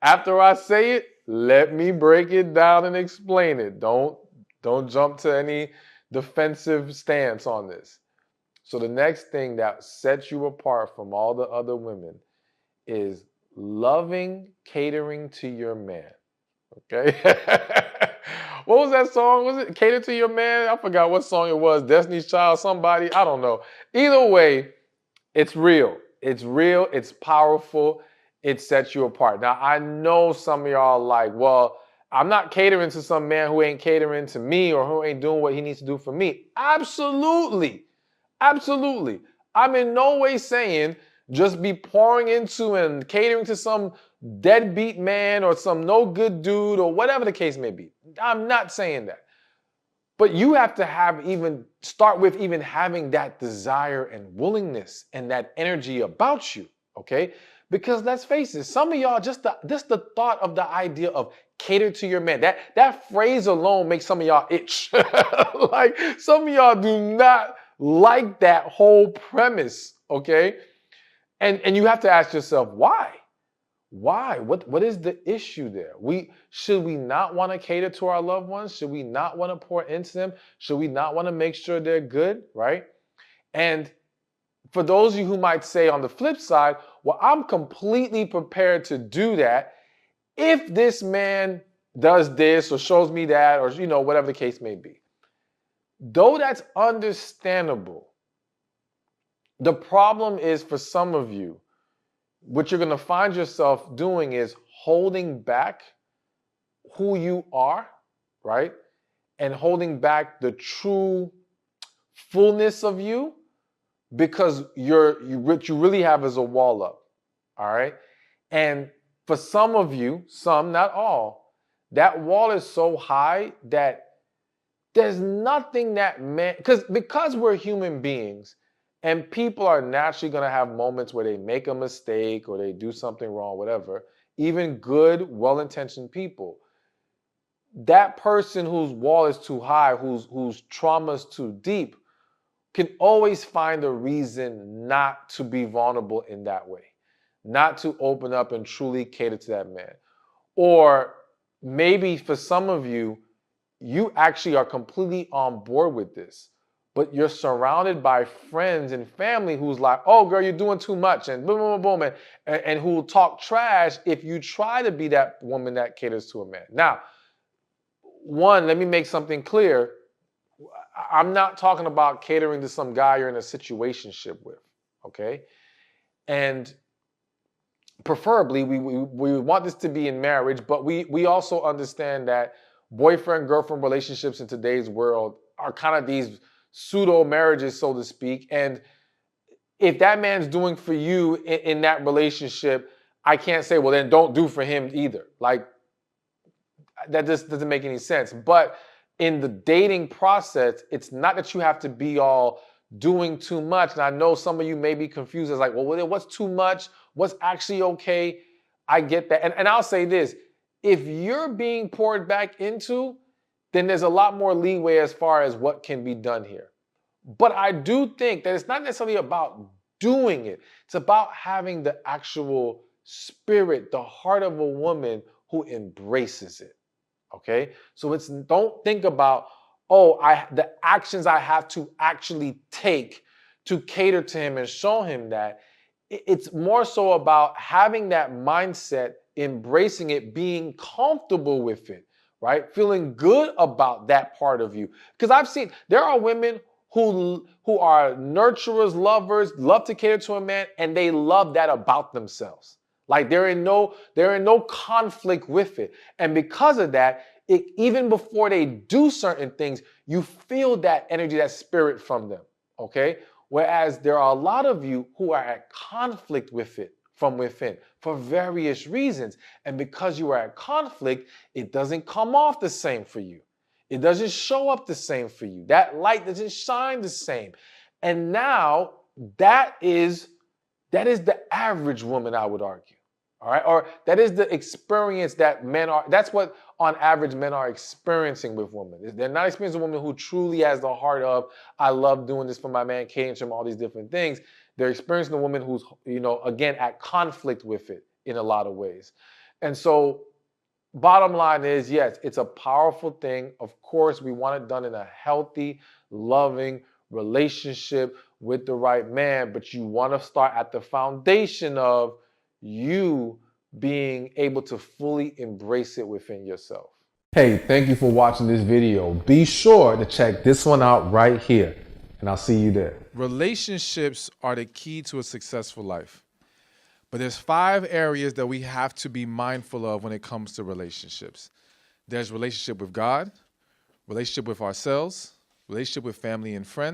After I say it, let me break it down and explain it. Don't jump to any defensive stance on this. So the next thing that sets you apart from all the other women is loving catering to your man. Okay? What was that song? Was it Cater to Your Man? I forgot what song it was. Destiny's Child, somebody. I don't know. Either way, it's real. It's real. It's powerful. It sets you apart. Now, I know some of y'all are like, well, I'm not catering to some man who ain't catering to me or who ain't doing what he needs to do for me. Absolutely. Absolutely. I'm in no way saying just be pouring into and catering to some deadbeat man or some no good dude or whatever the case may be. I'm not saying that. But you have to start with even having that desire and willingness and that energy about you, okay? Because let's face it, some of y'all just the thought of the idea of cater to your man, that phrase alone makes some of y'all itch. Like some of y'all do not like that whole premise, okay? And you have to ask yourself, why? Why? What is the issue there? Should we not want to cater to our loved ones? Should we not want to pour into them? Should we not want to make sure they're good, right? And for those of you who might say on the flip side, well, I'm completely prepared to do that if this man does this or shows me that or whatever the case may be. Though that's understandable, the problem is for some of you, what you're going to find yourself doing is holding back who you are, right? And holding back the true fullness of you because what you really have is a wall up, all right? And for some of you, some, not all, that wall is so high that there's nothing that man, because we're human beings, and people are naturally going to have moments where they make a mistake or they do something wrong, whatever. Even good, well-intentioned people. That person whose wall is too high, whose trauma is too deep, can always find a reason not to be vulnerable in that way. Not to open up and truly cater to that man. Or maybe for some of you, you actually are completely on board with this. But you're surrounded by friends and family who's like, oh, girl, you're doing too much, and boom, boom, boom, and who will talk trash if you try to be that woman that caters to a man. Now, one, let me make something clear. I'm not talking about catering to some guy you're in a situationship with, okay? And preferably, we want this to be in marriage, but we also understand that boyfriend-girlfriend relationships in today's world are kind of these pseudo marriages, so to speak. And if that man's doing for you in that relationship, I can't say, well, then don't do for him either. Like, that just doesn't make any sense. But in the dating process, it's not that you have to be all doing too much. And I know some of you may be confused as like, well, what's too much? What's actually okay? I get that. And I'll say this. If you're being poured back into, then there's a lot more leeway as far as what can be done here. But I do think that it's not necessarily about doing it. It's about having the actual spirit, the heart of a woman who embraces it. Okay? So don't think about, the actions I have to actually take to cater to him and show him that. It's more so about having that mindset, embracing it, being comfortable with it, right? Feeling good about that part of you. Because I've seen, there are women who are nurturers, lovers, love to cater to a man, and they love that about themselves. Like they're in no conflict with it. And because of that, even before they do certain things, you feel that energy, that spirit from them, okay? Whereas there are a lot of you who are at conflict with it from within for various reasons. And because you are at conflict, it doesn't come off the same for you. It doesn't show up the same for you. That light doesn't shine the same. And now that is the average woman, I would argue. All right? Or that is the experience that that's what on average men are experiencing with women. They're not experiencing a woman who truly has the heart of, I love doing this for my man, catering to him, all these different things. They're experiencing a woman who's, again, at conflict with it in a lot of ways. And so bottom line is, yes, it's a powerful thing. Of course, we want it done in a healthy, loving relationship with the right man, but you want to start at the foundation of you being able to fully embrace it within yourself. Hey, thank you for watching this video. Be sure to check this one out right here, and I'll see you there. Relationships are the key to a successful life. But there's 5 areas that we have to be mindful of when it comes to relationships. There's relationship with God, relationship with ourselves, relationship with family and friends,